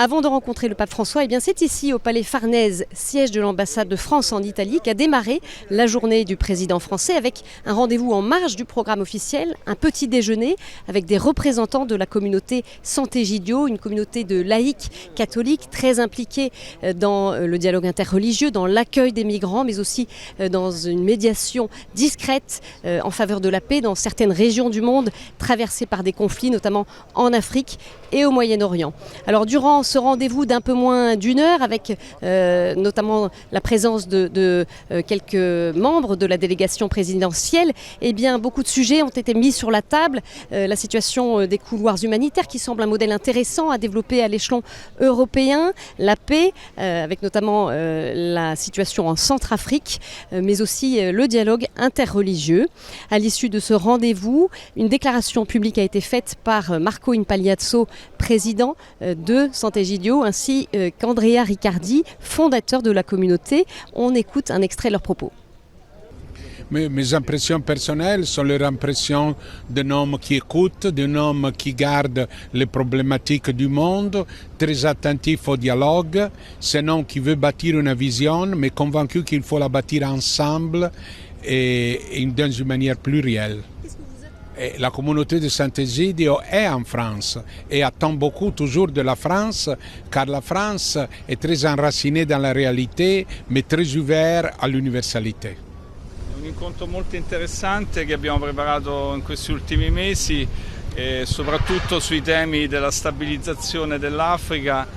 Avant de rencontrer le pape François, c'est ici au Palais Farnèse, siège de l'ambassade de France en Italie, qu'a démarré la journée du président français avec un rendez-vous en marge du programme officiel, un petit déjeuner avec des représentants de la communauté Sant'Egidio, une communauté de laïcs catholiques très impliqués dans le dialogue interreligieux, dans l'accueil des migrants, mais aussi dans une médiation discrète en faveur de la paix dans certaines régions du monde traversées par des conflits, notamment en Afrique et au Moyen-Orient. Alors durant ce rendez-vous d'un peu moins d'une heure, avec notamment la présence de quelques membres de la délégation présidentielle, beaucoup de sujets ont été mis sur la table. La situation des couloirs humanitaires qui semble un modèle intéressant à développer à l'échelon européen, la paix, avec notamment la situation en Centrafrique, mais aussi le dialogue interreligieux. À l'issue de ce rendez-vous, une déclaration publique a été faite par Marco Impagliazzo, président de Sant'Egidio, ainsi qu'Andrea Riccardi, fondateur de la communauté. On écoute un extrait de leurs propos. Mes impressions personnelles sont les impressions d'un homme qui écoute, d'un homme qui garde les problématiques du monde, très attentif au dialogue. C'est un homme qui veut bâtir une vision, mais convaincu qu'il faut la bâtir ensemble et dans une manière plurielle. Et la communauté de Sant'Egidio est en France et attend beaucoup toujours de la France, car la France est très enracinée dans la réalité, mais très ouverte à l'universalité. Un incontro molto interessante che abbiamo preparato in questi ultimi mesi, soprattutto sui temi della stabilizzazione dell'Africa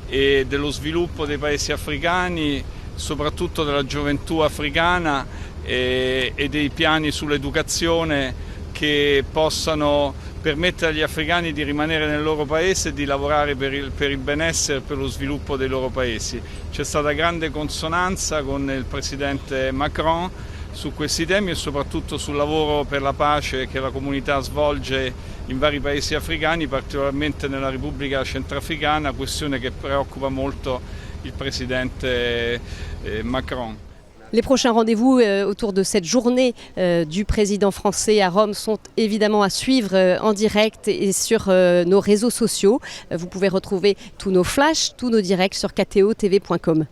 e dello sviluppo dei paesi africani, soprattutto della gioventù africana e dei piani sull'educazione che possano permettere agli africani di rimanere nel loro paese e di lavorare per il benessere e per lo sviluppo dei loro paesi. C'è stata grande consonanza con il presidente Macron su questi temi e soprattutto sul lavoro per la pace che la comunità svolge in vari paesi africani, particolarmente nella Repubblica Centrafricana, questione che preoccupa molto il presidente Macron. Les prochains rendez-vous autour de cette journée du président français à Rome sont évidemment à suivre en direct et sur nos réseaux sociaux. Vous pouvez retrouver tous nos flashs, tous nos directs sur ktotv.com.